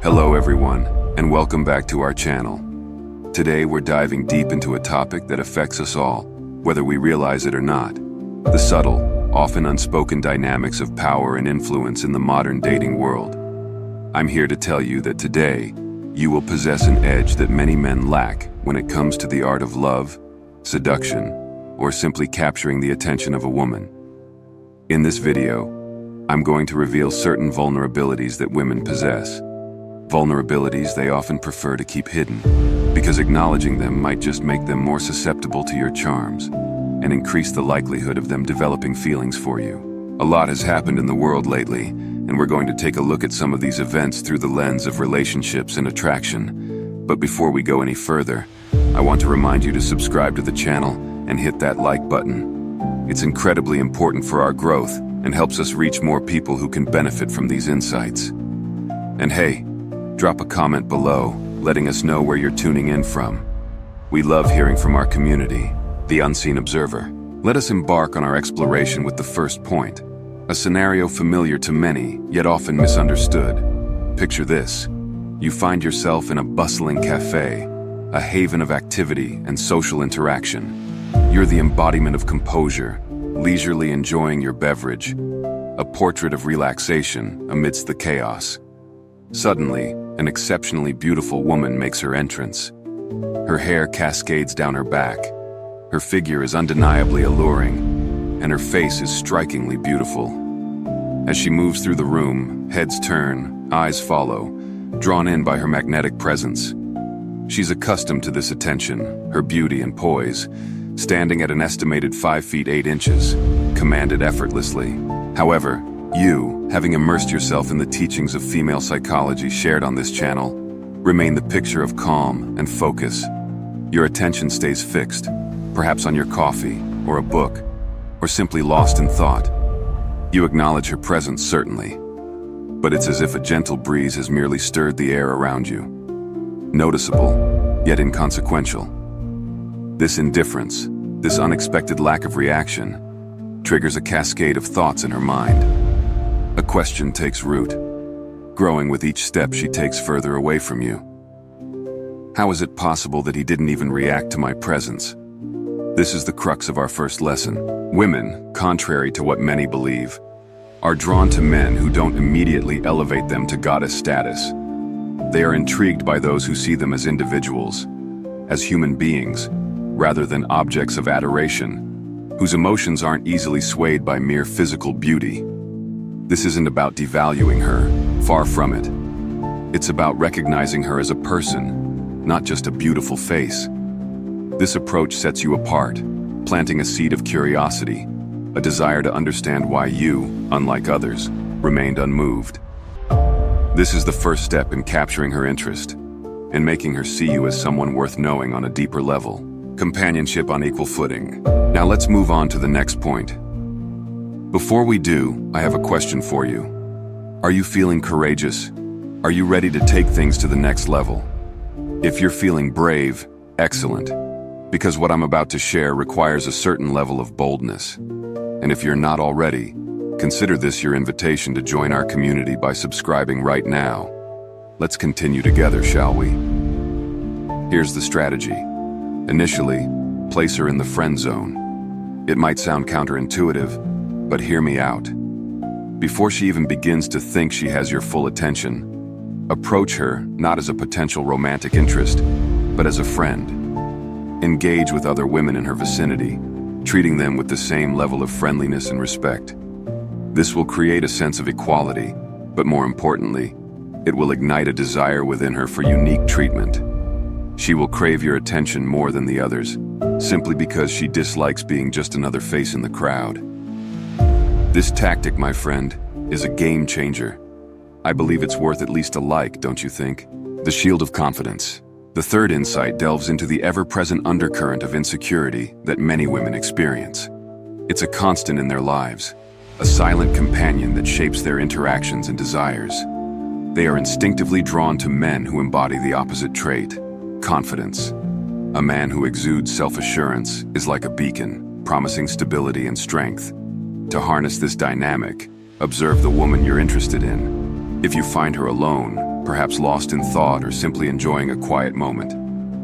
Hello everyone, and welcome back to our channel. Today we're diving deep into a topic that affects us all, whether we realize it or not. The subtle, often unspoken dynamics of power and influence in the modern dating world. I'm here to tell you that today, you will possess an edge that many men lack when it comes to the art of love, seduction, or simply capturing the attention of a woman. In this video, I'm going to reveal certain vulnerabilities that women possess. Vulnerabilities they often prefer to keep hidden, because acknowledging them might just make them more susceptible to your charms and increase the likelihood of them developing feelings for you. A lot has happened in the world lately, and we're going to take a look at some of these events through the lens of relationships and attraction. But before we go any further, I want to remind you to subscribe to the channel and hit that like button. It's incredibly important for our growth and helps us reach more people who can benefit from these insights. And hey, drop a comment below, letting us know where you're tuning in from. We love hearing from our community, the unseen observer. Let us embark on our exploration with the first point, a scenario familiar to many, yet often misunderstood. Picture this. You find yourself in a bustling cafe, a haven of activity and social interaction. You're the embodiment of composure, leisurely enjoying your beverage, a portrait of relaxation amidst the chaos. Suddenly, an exceptionally beautiful woman makes her entrance. Her hair cascades down her back. Her figure is undeniably alluring, and her face is strikingly beautiful. As she moves through the room, heads turn, eyes follow, drawn in by her magnetic presence. She's accustomed to this attention, her beauty and poise, standing at an estimated 5 feet 8 inches, commanded effortlessly. However, you, having immersed yourself in the teachings of female psychology shared on this channel, remain the picture of calm and focus. Your attention stays fixed, perhaps on your coffee, or a book, or simply lost in thought. You acknowledge her presence, certainly, but it's as if a gentle breeze has merely stirred the air around you. Noticeable, yet inconsequential. This indifference, this unexpected lack of reaction, triggers a cascade of thoughts in her mind. A question takes root, growing with each step she takes further away from you. How is it possible that he didn't even react to my presence? This is the crux of our first lesson. Women, contrary to what many believe, are drawn to men who don't immediately elevate them to goddess status. They are intrigued by those who see them as individuals, as human beings, rather than objects of adoration, whose emotions aren't easily swayed by mere physical beauty. This isn't about devaluing her, far from it. It's about recognizing her as a person, not just a beautiful face. This approach sets you apart, planting a seed of curiosity, a desire to understand why you, unlike others, remained unmoved. This is the first step in capturing her interest, in making her see you as someone worth knowing on a deeper level. Companionship on equal footing. Now let's move on to the next point. Before we do, I have a question for you. Are you feeling courageous? Are you ready to take things to the next level? If you're feeling brave, excellent, because what I'm about to share requires a certain level of boldness. And if you're not already, consider this your invitation to join our community by subscribing right now. Let's continue together, shall we? Here's the strategy. Initially, place her in the friend zone. It might sound counterintuitive, but hear me out. Before she even begins to think she has your full attention, approach her not as a potential romantic interest, but as a friend. Engage with other women in her vicinity, treating them with the same level of friendliness and respect. This will create a sense of equality, but more importantly, it will ignite a desire within her for unique treatment. She will crave your attention more than the others, simply because she dislikes being just another face in the crowd. This tactic, my friend, is a game changer. I believe it's worth at least a like, don't you think? The shield of confidence. The third insight delves into the ever-present undercurrent of insecurity that many women experience. It's a constant in their lives, a silent companion that shapes their interactions and desires. They are instinctively drawn to men who embody the opposite trait, confidence. A man who exudes self-assurance is like a beacon, promising stability and strength. To harness this dynamic, observe the woman you're interested in. If you find her alone, perhaps lost in thought or simply enjoying a quiet moment,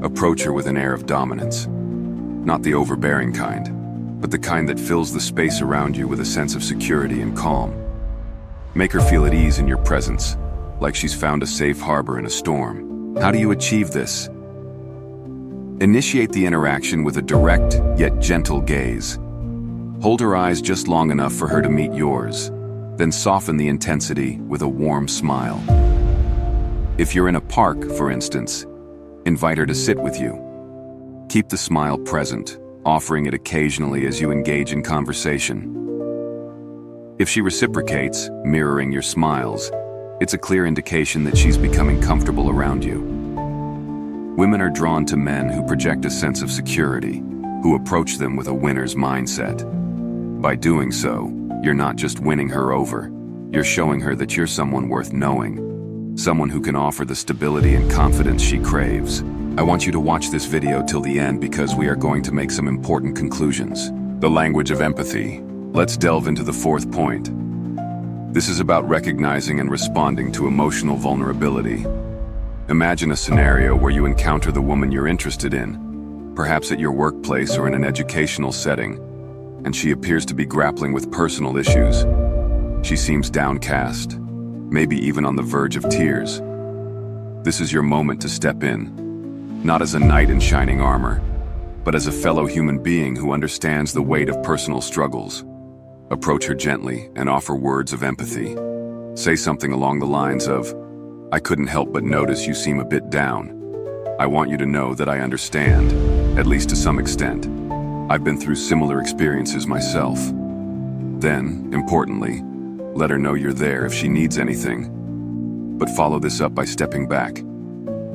approach her with an air of dominance. Not the overbearing kind, but the kind that fills the space around you with a sense of security and calm. Make her feel at ease in your presence, like she's found a safe harbor in a storm. How do you achieve this? Initiate the interaction with a direct yet gentle gaze. Hold her eyes just long enough for her to meet yours, then soften the intensity with a warm smile. If you're in a park, for instance, invite her to sit with you. Keep the smile present, offering it occasionally as you engage in conversation. If she reciprocates, mirroring your smiles, it's a clear indication that she's becoming comfortable around you. Women are drawn to men who project a sense of security, who approach them with a winner's mindset. By doing so, you're not just winning her over, you're showing her that you're someone worth knowing, someone who can offer the stability and confidence she craves. I want you to watch this video till the end because we are going to make some important conclusions. The language of empathy. Let's delve into the fourth point. This is about recognizing and responding to emotional vulnerability. Imagine a scenario where you encounter the woman you're interested in, perhaps at your workplace or in an educational setting, and she appears to be grappling with personal issues. She seems downcast, maybe even on the verge of tears. This is your moment to step in, not as a knight in shining armor, but as a fellow human being who understands the weight of personal struggles. Approach her gently and offer words of empathy. Say something along the lines of, "I couldn't help but notice you seem a bit down. I want you to know that I understand, at least to some extent. I've been through similar experiences myself." Then, importantly, let her know you're there if she needs anything. But follow this up by stepping back,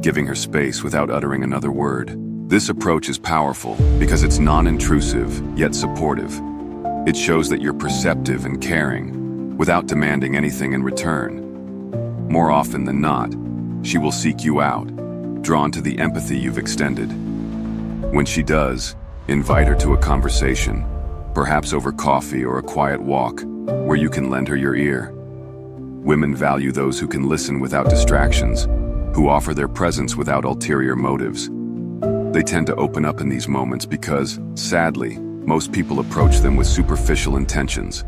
giving her space without uttering another word. This approach is powerful because it's non-intrusive, yet supportive. It shows that you're perceptive and caring, without demanding anything in return. More often than not, she will seek you out, drawn to the empathy you've extended. When she does, invite her to a conversation, perhaps over coffee or a quiet walk, where you can lend her your ear. Women value those who can listen without distractions, who offer their presence without ulterior motives. They tend to open up in these moments because, sadly, most people approach them with superficial intentions.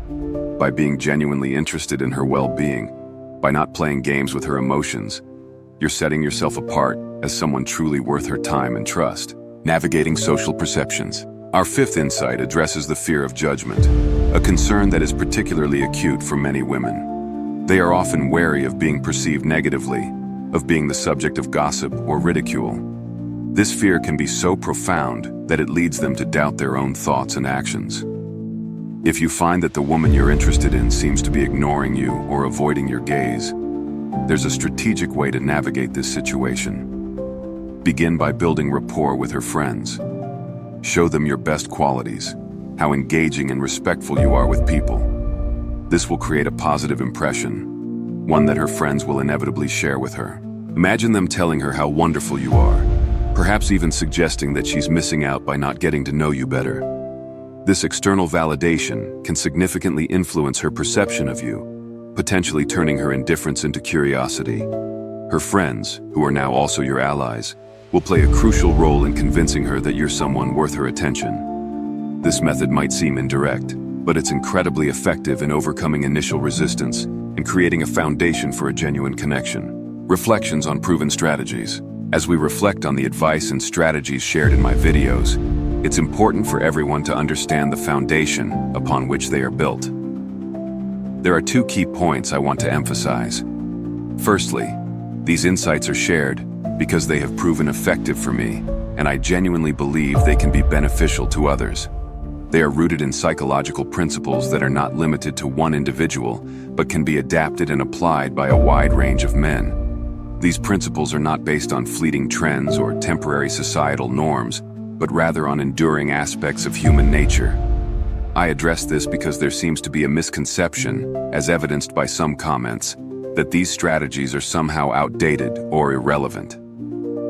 By being genuinely interested in her well-being, by not playing games with her emotions, you're setting yourself apart as someone truly worth her time and trust. Navigating social perceptions. Our fifth insight addresses the fear of judgment, a concern that is particularly acute for many women. They are often wary of being perceived negatively, of being the subject of gossip or ridicule. This fear can be so profound that it leads them to doubt their own thoughts and actions. If you find that the woman you're interested in seems to be ignoring you or avoiding your gaze, there's a strategic way to navigate this situation. Begin by building rapport with her friends. Show them your best qualities, how engaging and respectful you are with people. This will create a positive impression, one that her friends will inevitably share with her. Imagine them telling her how wonderful you are, perhaps even suggesting that she's missing out by not getting to know you better. This external validation can significantly influence her perception of you, potentially turning her indifference into curiosity. Her friends, who are now also your allies, will play a crucial role in convincing her that you're someone worth her attention. This method might seem indirect, but it's incredibly effective in overcoming initial resistance and creating a foundation for a genuine connection. Reflections on proven strategies. As we reflect on the advice and strategies shared in my videos, it's important for everyone to understand the foundation upon which they are built. There are two key points I want to emphasize. Firstly, these insights are shared because they have proven effective for me, and I genuinely believe they can be beneficial to others. They are rooted in psychological principles that are not limited to one individual, but can be adapted and applied by a wide range of men. These principles are not based on fleeting trends or temporary societal norms, but rather on enduring aspects of human nature. I address this because there seems to be a misconception, as evidenced by some comments, that these strategies are somehow outdated or irrelevant.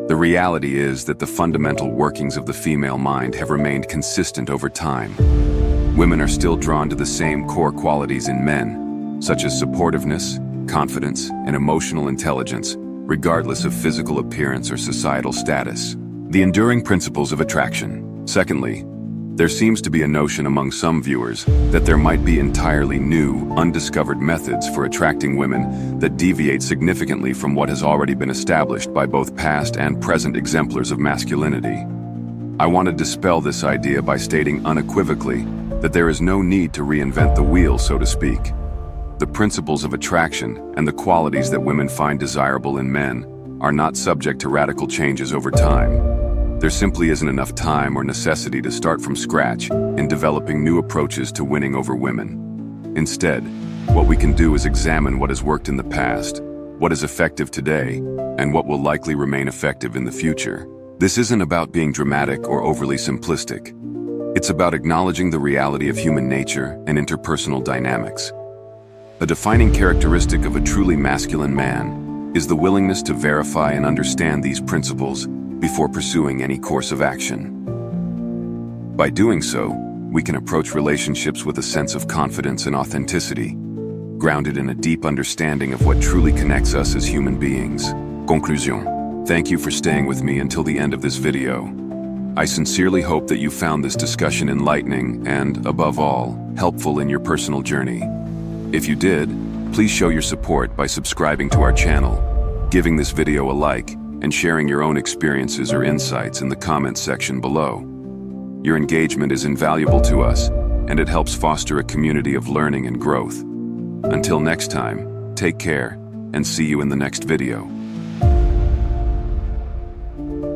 The reality is that the fundamental workings of the female mind have remained consistent over time. Women are still drawn to the same core qualities in men, such as supportiveness, confidence, and emotional intelligence, regardless of physical appearance or societal status. The enduring principles of attraction. Secondly, there seems to be a notion among some viewers that there might be entirely new, undiscovered methods for attracting women that deviate significantly from what has already been established by both past and present exemplars of masculinity. I want to dispel this idea by stating unequivocally that there is no need to reinvent the wheel, so to speak. The principles of attraction and the qualities that women find desirable in men are not subject to radical changes over time. There simply isn't enough time or necessity to start from scratch in developing new approaches to winning over women. Instead, what we can do is examine what has worked in the past, what is effective today, and what will likely remain effective in the future. This isn't about being dramatic or overly simplistic. It's about acknowledging the reality of human nature and interpersonal dynamics. A defining characteristic of a truly masculine man is the willingness to verify and understand these principles before pursuing any course of action. By doing so, we can approach relationships with a sense of confidence and authenticity, grounded in a deep understanding of what truly connects us as human beings. Conclusion. Thank you for staying with me until the end of this video. I sincerely hope that you found this discussion enlightening and, above all, helpful in your personal journey. If you did, please show your support by subscribing to our channel, giving this video a like, and sharing your own experiences or insights in the comments section below. Your engagement is invaluable to us, and it helps foster a community of learning and growth. Until next time, take care, and see you in the next video.